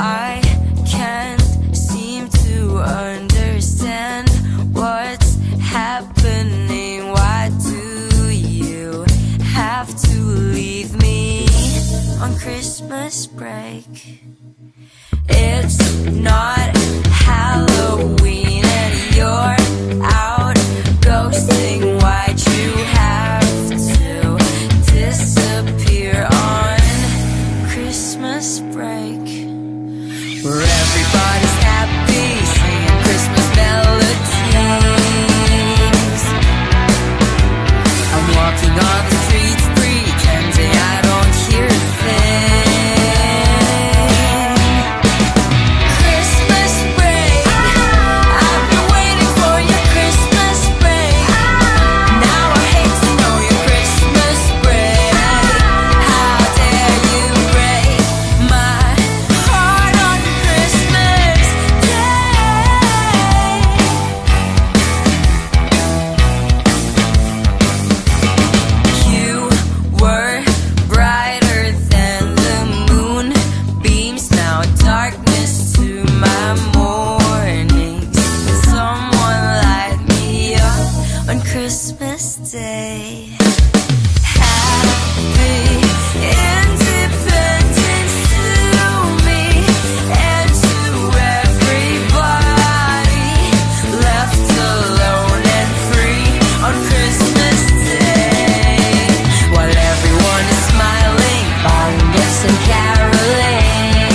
I can't seem to understand what's happening. Why do you have to leave me on Christmas break? It's not Halloween and you're out ghosting. Why'd you have to disappear on Christmas break? Where everybody's happy, singing Christmas melodies. I'm walking on the streets, pretending I don't hear a thing. Christmas break, I've been waiting for your Christmas break. Now I hate to know your Christmas break. How dare you break my heart on Christmas Day? You were brighter than the moonbeams, now darkness to my mornings. Someone light me up on Christmas Day. Happy Independence to me and to everybody left alone and free on Christmas Day. While everyone is smiling, buying gifts and caroling,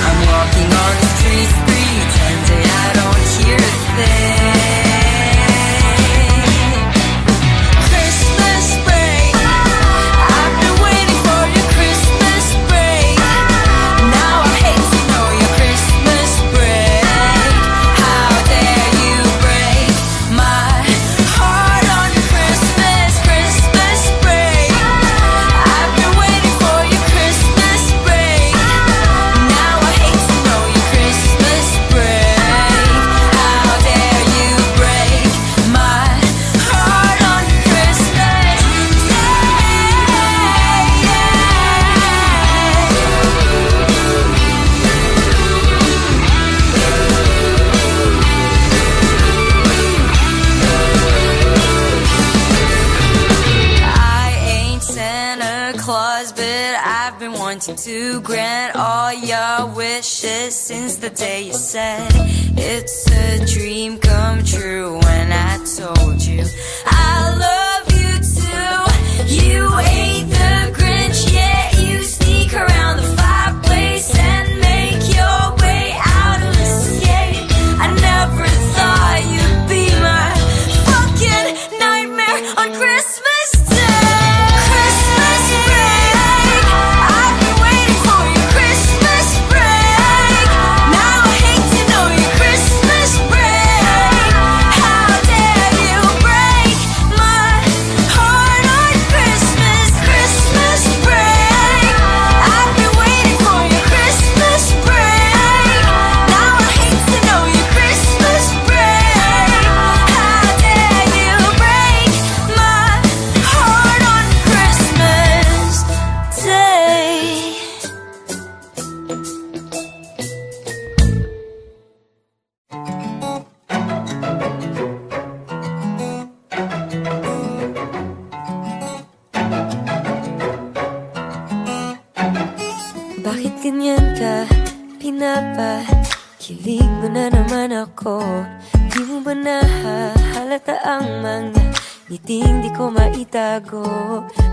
I'm walking on the streets, pretending I don't hear a thing. Christmas break, I've been waiting for your Christmas break. Now I hate to know your Christmas break. How dare you break my heart on Christmas break? I've been waiting for your Christmas break. Now I hate to know your Christmas break. How dare you break my heart on Christmas I ain't Santa Claus, but I've been wanting to grant all your wishes since the day you said it's a dream come true. When I told you I love you too, you ate the Grinch, yet you sneak around the fireplace and make your way out of escape. I never thought you'd be my fucking nightmare on Christmas Day. Christmas break, I've been waiting for your Christmas break. Now I hate to know your Christmas break. How dare you break my heart on Christmas break? I've been waiting for your Christmas break. Now I hate to know your Christmas break. How dare you break my heart on Christmas Day? Bakit ganyan ka? Pinapakilig mo na naman ako. Di mo ba nahahalata ang mga ngiting di ko maitago?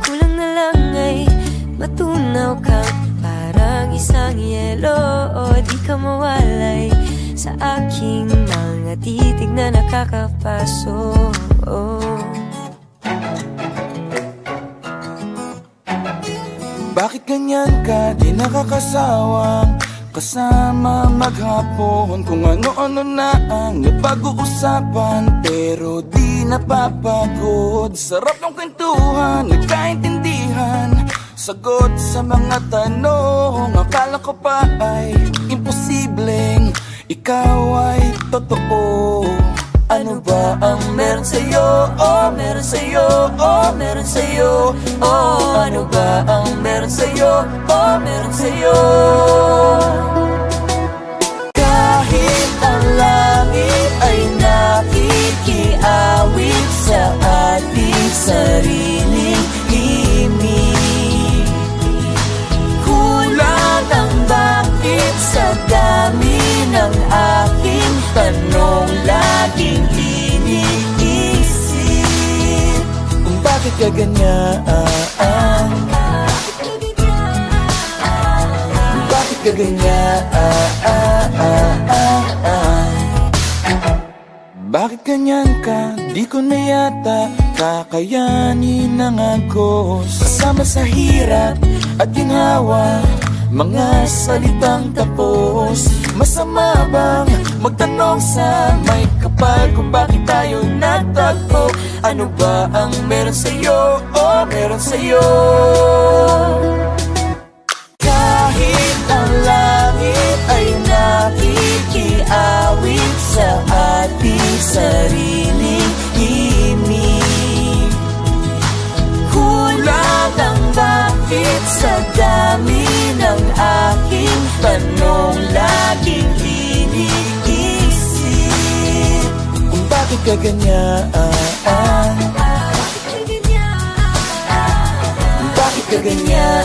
Kulang na lang ay matunaw kang parang isang yelo. O di ka mawalay sa aking mga titig na nakakapaso. Bakit ganyan ka? Di nakakasawang kasama maghapon. Kung ano-ano na ang napag-uusapan, pero di napapagod. Sarap ng kwentuhan, nagkaintindihan, sagot sa mga tanong. Akala ko pa ay imposibleng ikaw ay totoo. Ano ba ang meron sa'yo? Oh, meron sa'yo. Oh, meron sa'yo. Oh, ano ba ang meron sa'yo? Oh, meron sa'yo. Kahit ang langit ay nakikiawit sa ating sariling himig, kulang ang bakit sa dami ng aking tanong laging iniisip. Kung bakit ka ganyan? Bakit ka ganyan? Bakit ganyan ka? Di ko na yata kakayanin ang agos. Kasama sa hirap at ginhawa, mga salitang tapos. Masama bang magtanong sa may kapal kung bakit tayo natagpo? Ano ba ang meron sa'yo? Oh, meron sa'yo. Kahit ang langit ay nakikiawit sa ating sariling himig, kulang ang bakit sa dami ng aking tanong laging iniisip. Kung bakit ka ganyan? Bakit ka ganyan?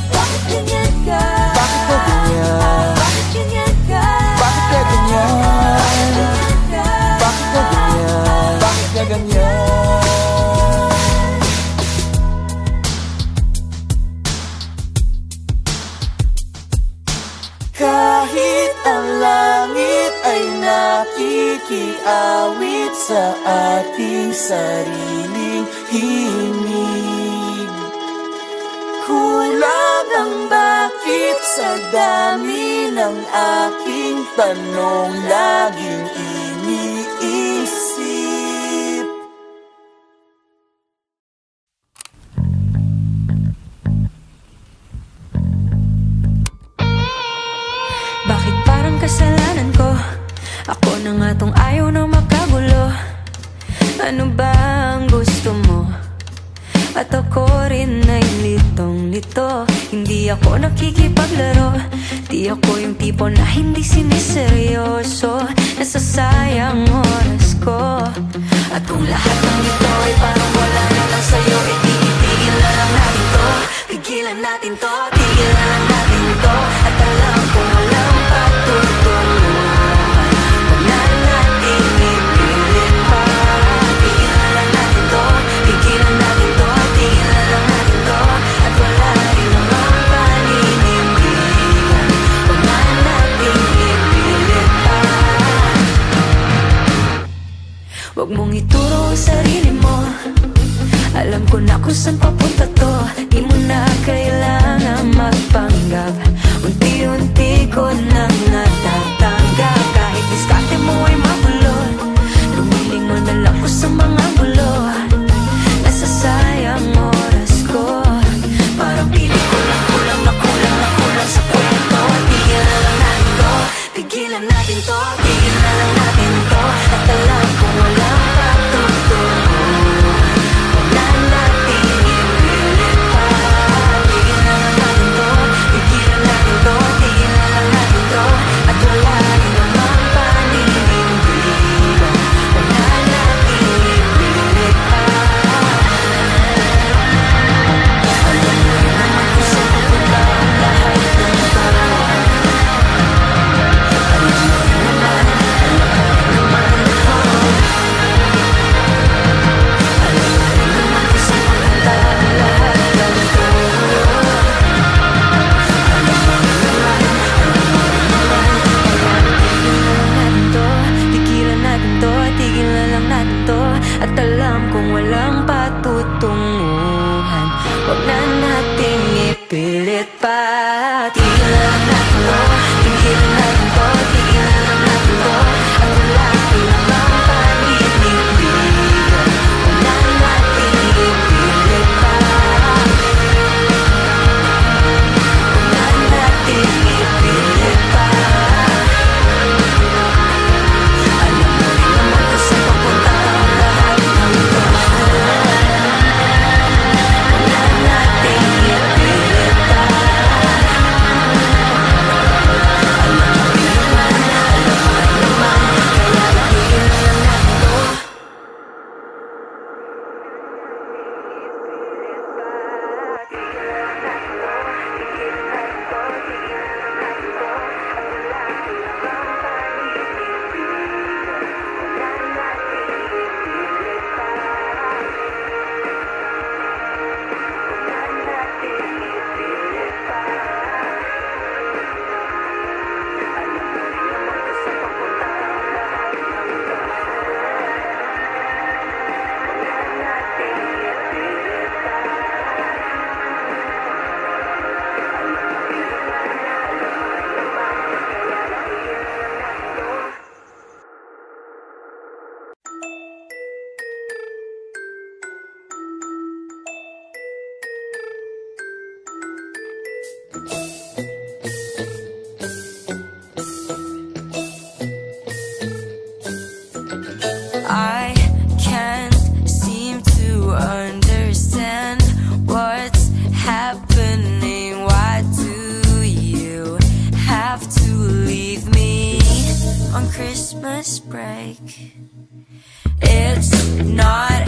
Bakit ganyan ka? Bakit ka ganyan? Bakit ganyan ka? Bakit ka ganyan? Bakit ka ganyan? Bakit ka ganyan? Kahit ang langit ay nakikiawit sa ating sariling himig, kulang ang bakit sa dami ng aking tanong laging iniisip. Bakit parang kasalanan ko? Ako na nga tong ayaw na makagulo. Ano ba ang gusto mo? At ako rin ay litong-lito. Hindi ako nakikipaglaro. Di ako yung tipo na hindi siniseryoso. Nasasayang oras ko. At kung lahat ng ito ay parang wala na lang sa'yo, itigil na lang natin to. Tigilan natin to, tigilan na lang natin to. At alam kong walang patutunguhan, huwag na natin ipilit pa. Tigilan na lang natin to, tigilan natin to, tigilan na lang natin to. At wala rin namang paninindigan, huwag na natin ipilit pa. Huwag mong ituro ang sarili mo, alam ko na kung saan papunta to. Di mo na kailangan magpanggap, unti-unti ko nang natatanggap. Kahit diskarte mo ay mabulol, lumiling mo na lang ko sa mga gulo. Nasasayang oras ko, parang piling ko lang kulang na kulang na kulang sa kwento. Tigilan na lang natin to, tigilan natin to, tigilan na lang natin to. At alam kong walang patutunguhan, huwag na natin ipilit pa. Tigilan na lang natin to, tigilan natin to, tigilan na lang natin to. At wala rin namang paninindigan, huwag na natin ipilit pa. Alam mo rin naman kung saan pupunta ang lahat ng ito. Alam mo rin naman, alam mo rin naman ako. Alam mo rin naman kung saan pupunta ang lahat ng ito. Alam mo rin naman, alam mo rin naman. Tigilan natin to, tigilan na lang natin to. At alam kong walang patutunguhan, huwag na nating ipilit pa. Tigilan na lang natin to, tigilan natin to, tigilan na lang natin to. At wala rin namang paninindigan, huwag na nating ipilit pa. Huwag na nating ipilit pa. I can't seem to understand what's happening. Why do you have to leave me on Christmas break? It's not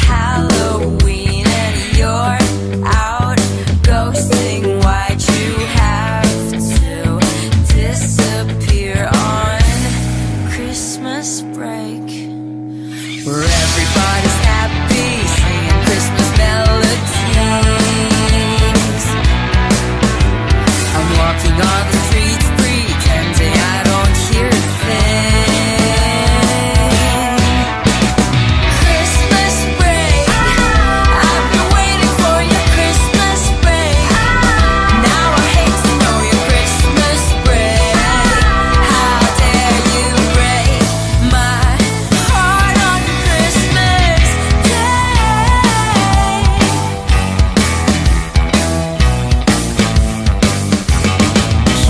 Halloween and you're out ghosting. Why'd you have to disappear on Christmas break? Where everybody's happy, singing Christmas melodies. I'm walking on the streets, pretending I don't hear a thing. Christmas break, I've been waiting for your Christmas break. Now I hate to know your Christmas break. How dare you break my heart on Christmas Day.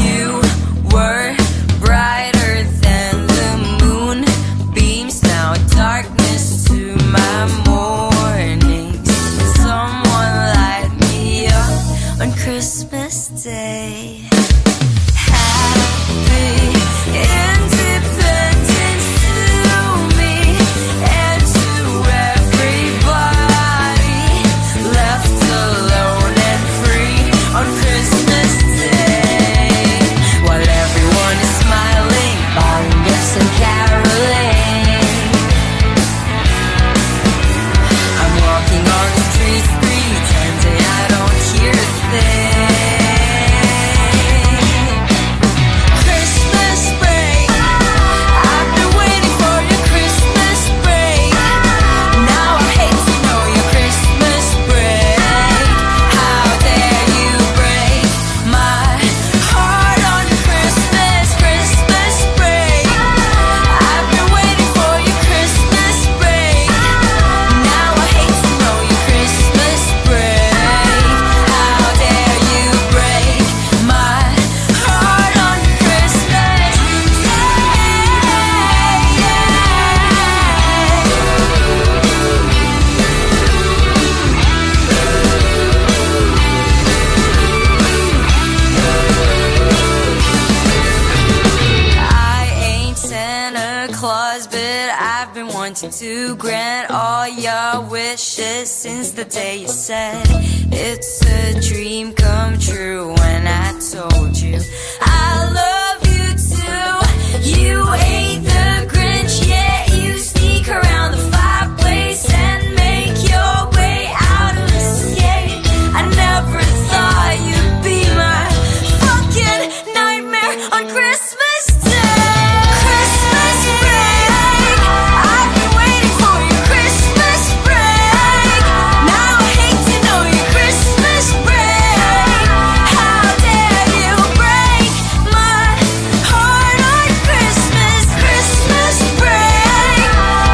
You were brighter than the moonbeams, now darkness to my mornings. Someone light me up on Christmas Day. Happy Independence to me and to everybody left alone and free on Christmas Day. While everyone is smiling, buying gifts and caroling, I'm walking on the streets, pretending I don't hear a thing. Christmas break, I've been waiting for your Christmas break. Now I hate to know your Christmas break. How dare you break my heart on Christmas break. I've been waiting for your Christmas break. Now I hate to know your Christmas break. How dare you break my heart on Christmas I ain't Santa Claus, but I've been wanting to grant all your wishes since the day you said it's a dream come true. When I told you I love you too, you ate the Grinch, yet you sneak around the fireplace and make your way out of the escape. I never thought you'd be my fucking nightmare on Christmas Day. Christmas break, I've been waiting for your Christmas break. Now I hate to know your Christmas break. How dare you break my heart on Christmas break.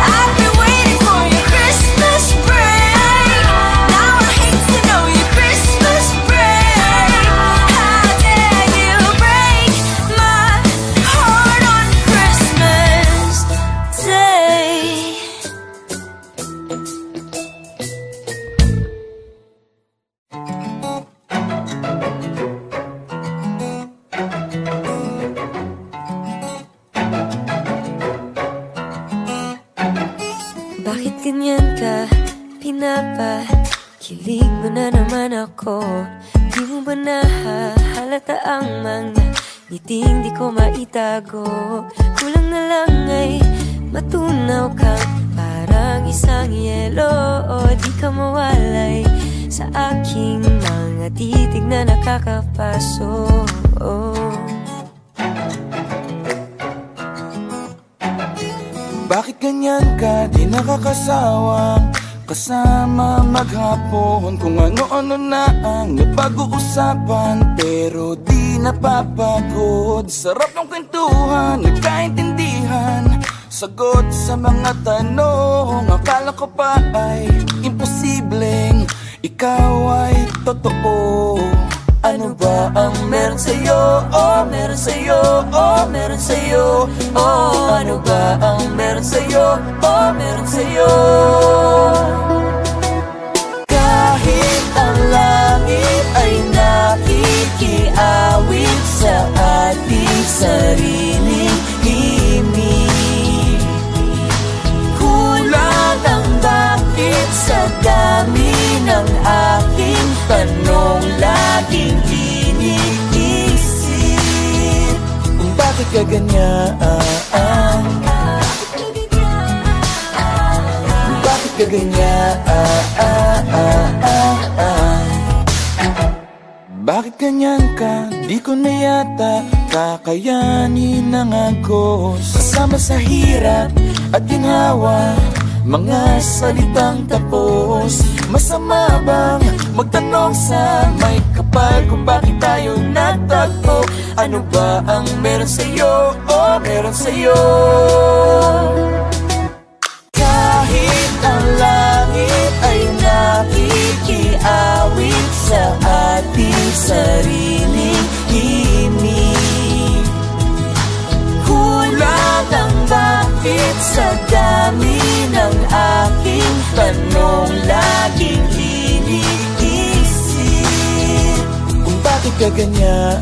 I've been waiting for your Christmas break. Now I hate to know your Christmas break. How dare you break my heart on Christmas Day. Bakit ganyan ka? Pinapakilig mo na naman ako. Di mo ba nahahalata ang mga ngiting di ko maitago? Kulang na lang ay matunaw kang parang isang yelo. O di ka mawalay sa aking mga titig na nakakapaso. Bakit ganyan ka, di nakakasawang kasama maghapon? Kung ano-ano na ang napag-uusapan, pero di napapagod. Sarap ng kwentuhan, nagkaintindihan, sagot sa mga tanong. Akala ko pa ay imposibleng ikaw ay totoo. Ano ba ang meron sa'yo? Oh, meron sa'yo. Oh, meron sa'yo. Oh, ano ba ang meron sa'yo? Oh, meron sa'yo. Kahit ang langit ay nakikiawit sa ating sariling himig, kulang ang bakit sa dami ng aking tanong laging iniisip. Bakit ka ganyan? Bakit ka ganyan? Bakit ganyan ka? Di ko na yata kakayanin ang agos. Kasama sa hirap at ginhawa, mga salitang tapos. Masama bang magtanong sa may kapal kung bakit tayo nagtagpo? Ano ba ang meron sa'yo? Oh, meron sa'yo. Kahit ang langit ay nakikiawit sa ating sariling himig, kulang ang bakit sa dami ng aking tanong laging iniisip. Kung bakit ka ganyan?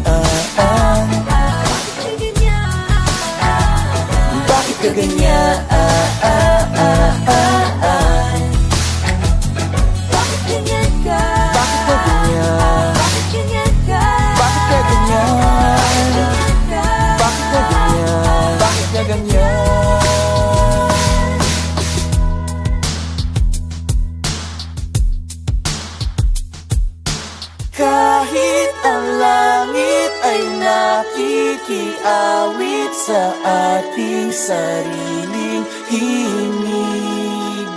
Bakit ka ganyan? Bakit ganyan ka? Bakit ka ganyan? Bakit ganyan ka? Bakit ka ganyan? Bakit ka ganyan? Bakit ka ganyan? Kahit ang langit ay nakikiawit sa ating sariling himig,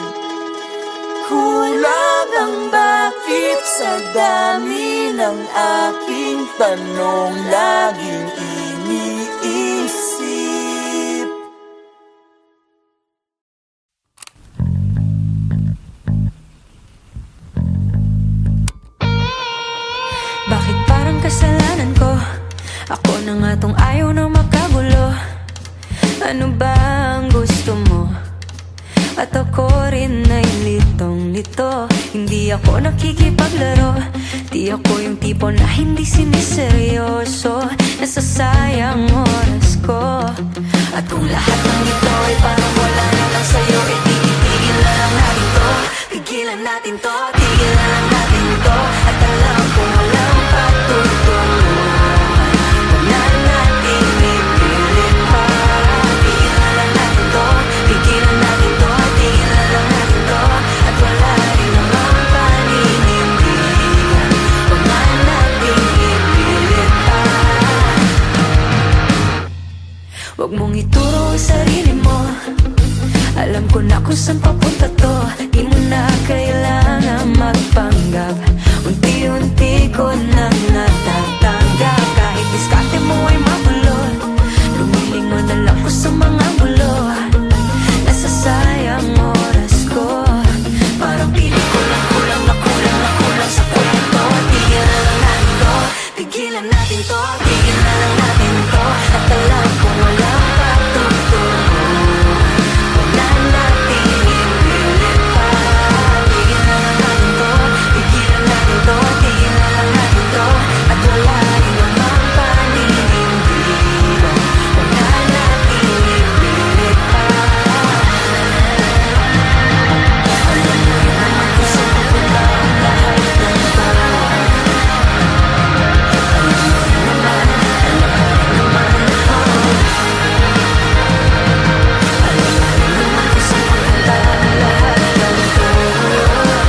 kulang ang bakit sa dami ng aking tanong laging iniisip. Bakit parang kasalanan ko? Ako na nga tong ayaw na makagulo. Ano ba ang gusto mo? At ako rin ay litong-lito. Hindi ako nakikipaglaro. Di ako yung tipo na hindi siniseryoso. Nasasayang oras ko. At kung lahat ng ito ay parang wala na lang sa'yo, eh tigil na lang natin to. Tigilan natin to, tigilan lang natin to. At alam kong walang patutunguhan, huwag na natin ipilit pa. Tigilan lang natin to, tigilan natin to, tigilan lang natin to. At wala rin namang paninindigan, huwag na natin ipilit pa. Huwag mong ituro ang sarili mo, alam ko na kung saan papunta to. Di mo na kailangan magpanggap, unti-unti ko nang natatanggap. Kahit diskarte mo ay magulo, lumilingon na lang ko sa mga gulo. Nasasayang oras ko, parang piling ko lang kulang na kulang na kulang sa kwento. Tigilan lang natin to, tigilan natin to, tigilan lang natin to. At alam kong walang patutunguhan, huwag na natin ipilit pa. Tigilan lang natin to, tigilan natin to, tigilan lang natin to. At wala rin namang paninindigan, huwag na natin ipilit pa. Alam mo yun naman kung saan pupunta ang lahat ng ito. Alam mo rin naman, alam mo rin naman ako. Alam mo rin naman kung saan pupunta ang lahat ng ito. Alam mo rin naman,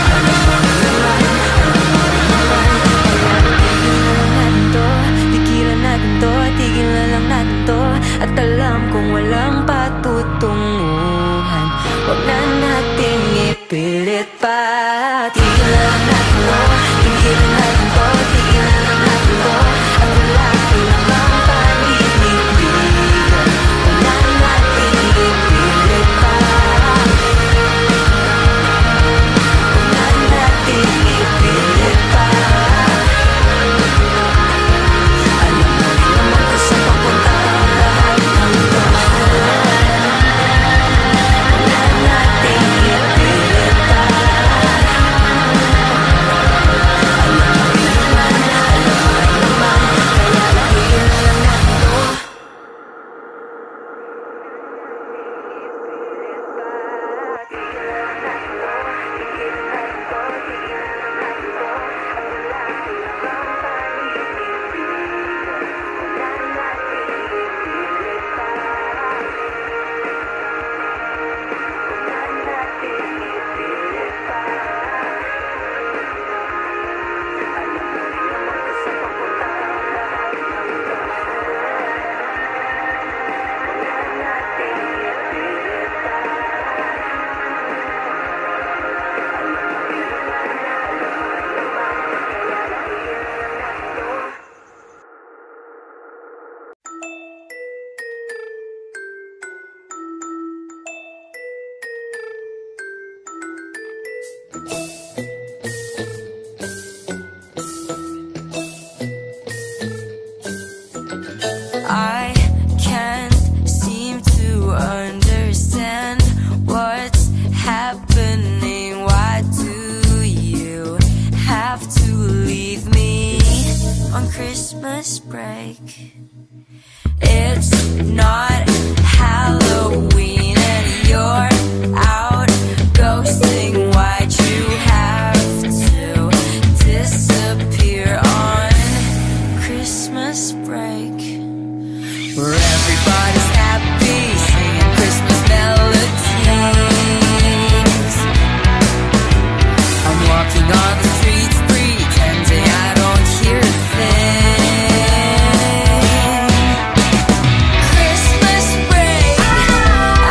alam mo rin naman. Tigilan natin to, tigilan lang natin to. At alam kong walang patutunguhan, huwag na natin ipilit pa. Tigilan lang natin to, tigilan natin to, tigilan lang natin to. At wala rin namang paninindigan, huwag na natin ipilit pa. Huwag na natin ipilit pa. on Christmas break. It's not Halloween and you're out ghosting. Why'd you have to disappear on Christmas break? Where everybody's happy, singing Christmas melodies. I'm walking on the streets, pretending I don't hear a thing. Christmas break,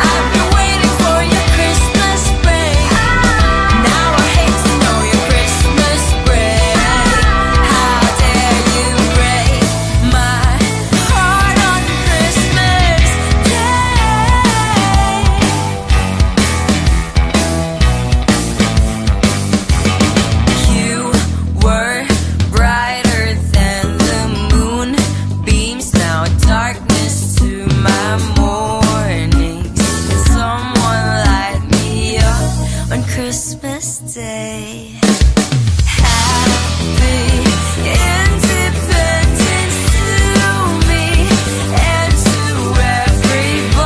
I've been waiting for your Christmas break. Now I hate to know your Christmas break. How dare you break my heart on Christmas Day? You were brighter than the moonbeams, now darkness to my mornings. Can someone light me up on Christmas Day? Happy Independence to me and to everybody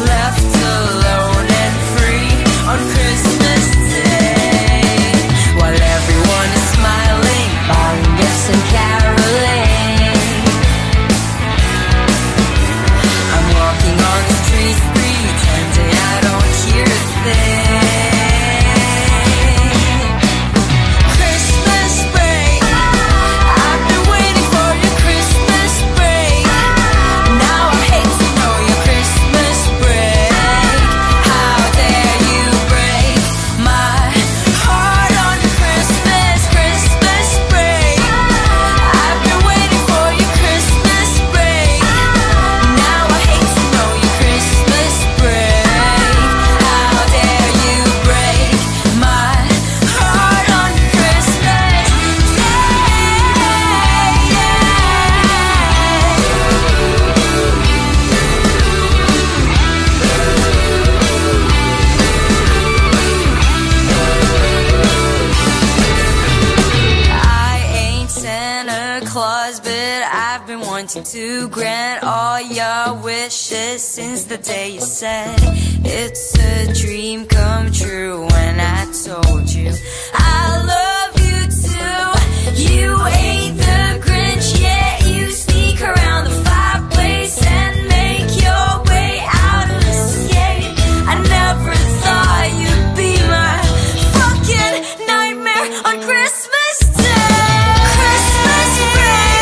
left alone and free on Christmas Day. While everyone is smiling, buying gifts and caroling, I'm walking on the streets, pretending I don't hear a thing. Christmas break, I've been waiting for your Christmas break. Now I hate to know your Christmas break. How dare you break my heart on Christmas break? I've been waiting for your Christmas break. Now I hate to know your Christmas break. How dare you break my heart on Christmas I ain't Santa Claus, but I've been wanting to grant all your wishes since the day you said it's a dream come true. When I told you I love you too, you ain't the Grinch yet. You sneak around the fireplace and make your way out of the escape. I never thought you'd be my fucking nightmare on Christmas Day. Christmas break,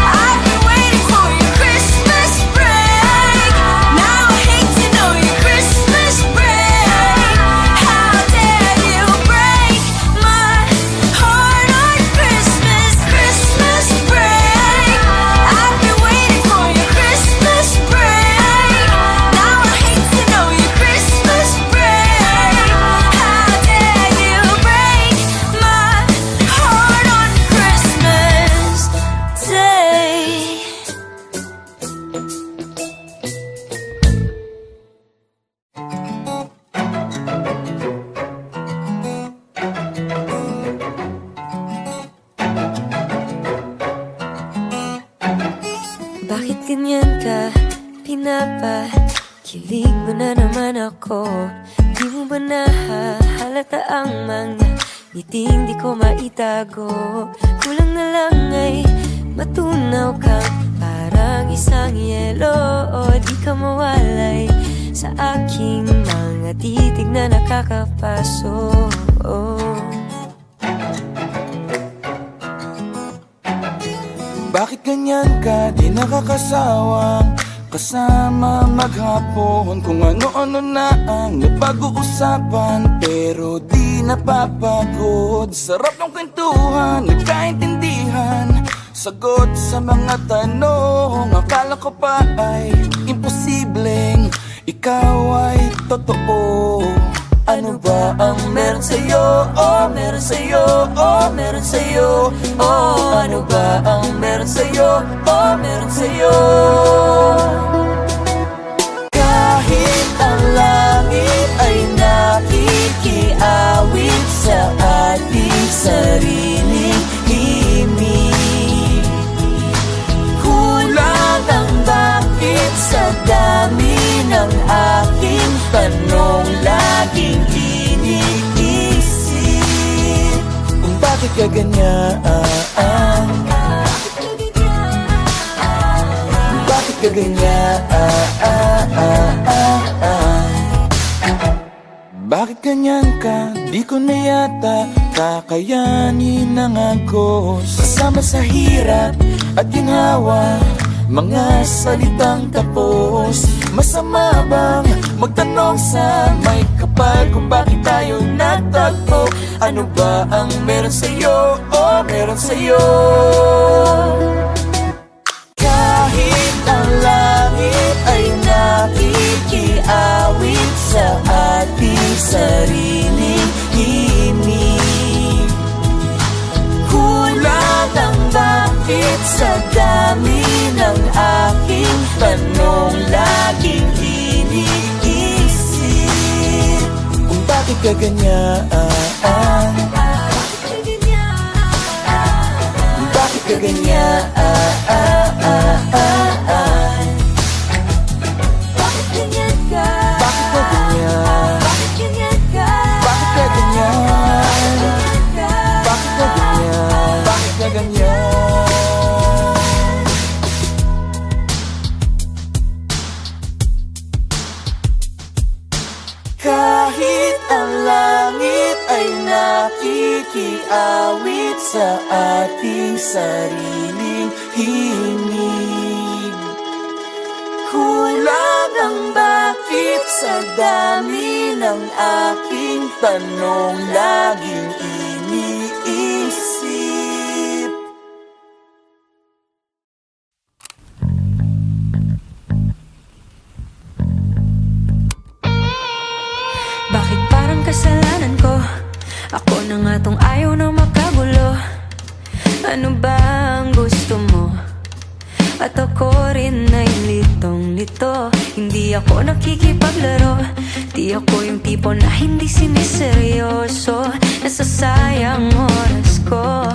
I've been waiting for your Christmas break. Now I hate to know your Christmas break. How dare you break my heart on Christmas break? I've been waiting for your Christmas break. Now I hate to know your Christmas break. How dare you break my heart on Christmas Day? Bakit ganyan ka pinapakilig mo na naman ako? Di mo ba nahahalata ang mga ngiting di ko maitago? Kulang na lang ay matunaw kang parang isang yelo. O di ka mawalay sa aking mga titig na nakakapaso. Bakit ganyan ka, di nakakasawang kasama maghapon? Kung ano-ano na ang napag-uusapan, pero di napapagod. Sarap ng kwentuhan, nagkaintindihan, sagot sa mga tanong. Akala ko pa ay imposibleng ikaw ay totoo. Ano ba ang meron sa'yo? Oh, meron sa'yo. Oh, meron sa'yo. Oh, ano ba ang meron sa'yo? Oh, meron sa'yo. Kahit ang langit ay nakikiawit sa ating sariling himig, ka ganyan? Bakit ka ganyan? Bakit ganyan ka? Di ko na yata kakayanin ang agos. Kasama sa hirap at ginhawa, mga salitang tapos. Masama bang magtanong sa may kapal kung bakit tayo natagpo? Ano ba ang meron sa'yo? Oh, meron sa'yo. Kahit ang langit ay nakikiawit sa ating sariling himig, kulang ang bakit sa dami ng aking tanong laging iniisip. Kung bakit ka ganyan? Bakit ka ganyan? Bakit ganyan ka? Bakit ka ganyan? Bakit ganyan ka? Bakit ka ganyan? Bakit ka ganyan? Bakit ka ganyan? Kahit ang langit ay nakikiawit sa ating sariling himig, kulang ang bakit sa dami ng aking tanong laging iniisip. Bakit parang kasalanan ko? Ako na nga tong ayaw na makagulo. Ano ba ang gusto mo? At ako rin ay litong-lito. Hindi ako nakikipaglaro. Di ako yung tipo na hindi siniseryoso. Nasasayang oras ko.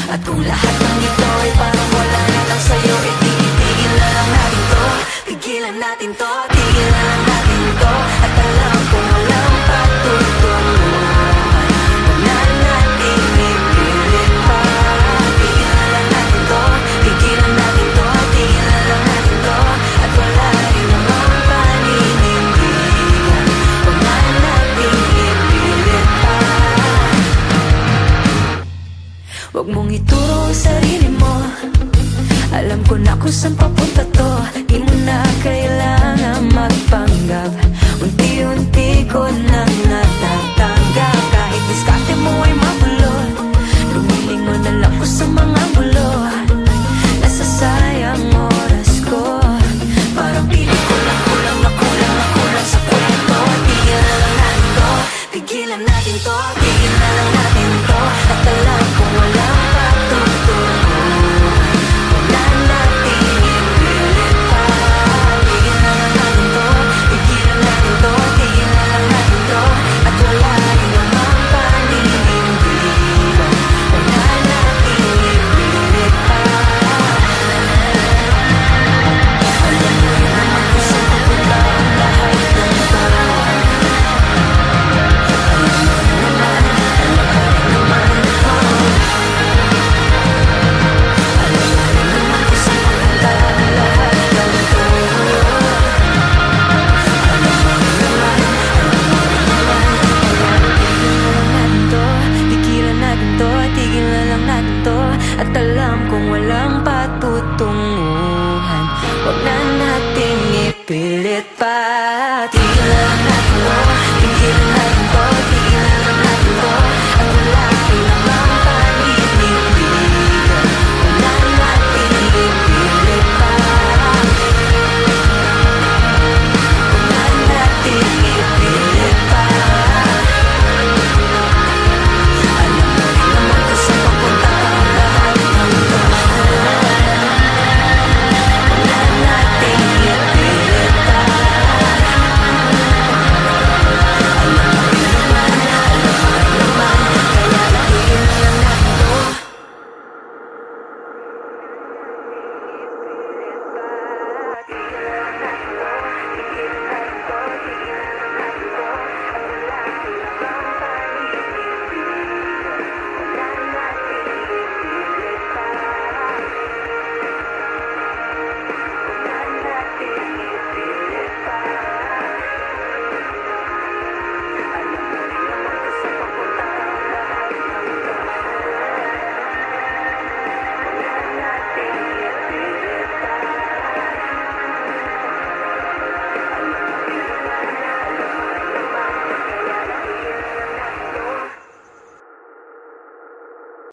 At kung lahat ng ito ay parang wala na lang sa'yo, itigil na lang natin to. Tigilan natin to, tigilan lang natin to. At alam kong walang patutunguhan, wala nating ipilit pa. Tigilan lang natin to, tigilan natin to, tigilan lang natin to. At wala rin namang paninindigan, wala nating ipilit pa. Huwag mong ituro ang sarili mo, alam ko na kung saan papunta to. Di mo na kailangan magpanggap, unti-unti ko nang natatanggap. Kahit diskarte mo ay mabulol, lumilingon na lang ko sa mga gulo. Nasasayang oras ko, parang piling ko lang kulang na kulang na kulang sa kwento. Tigilan lang natin to, tigilan natin to, tigilan na lang natin to. At alam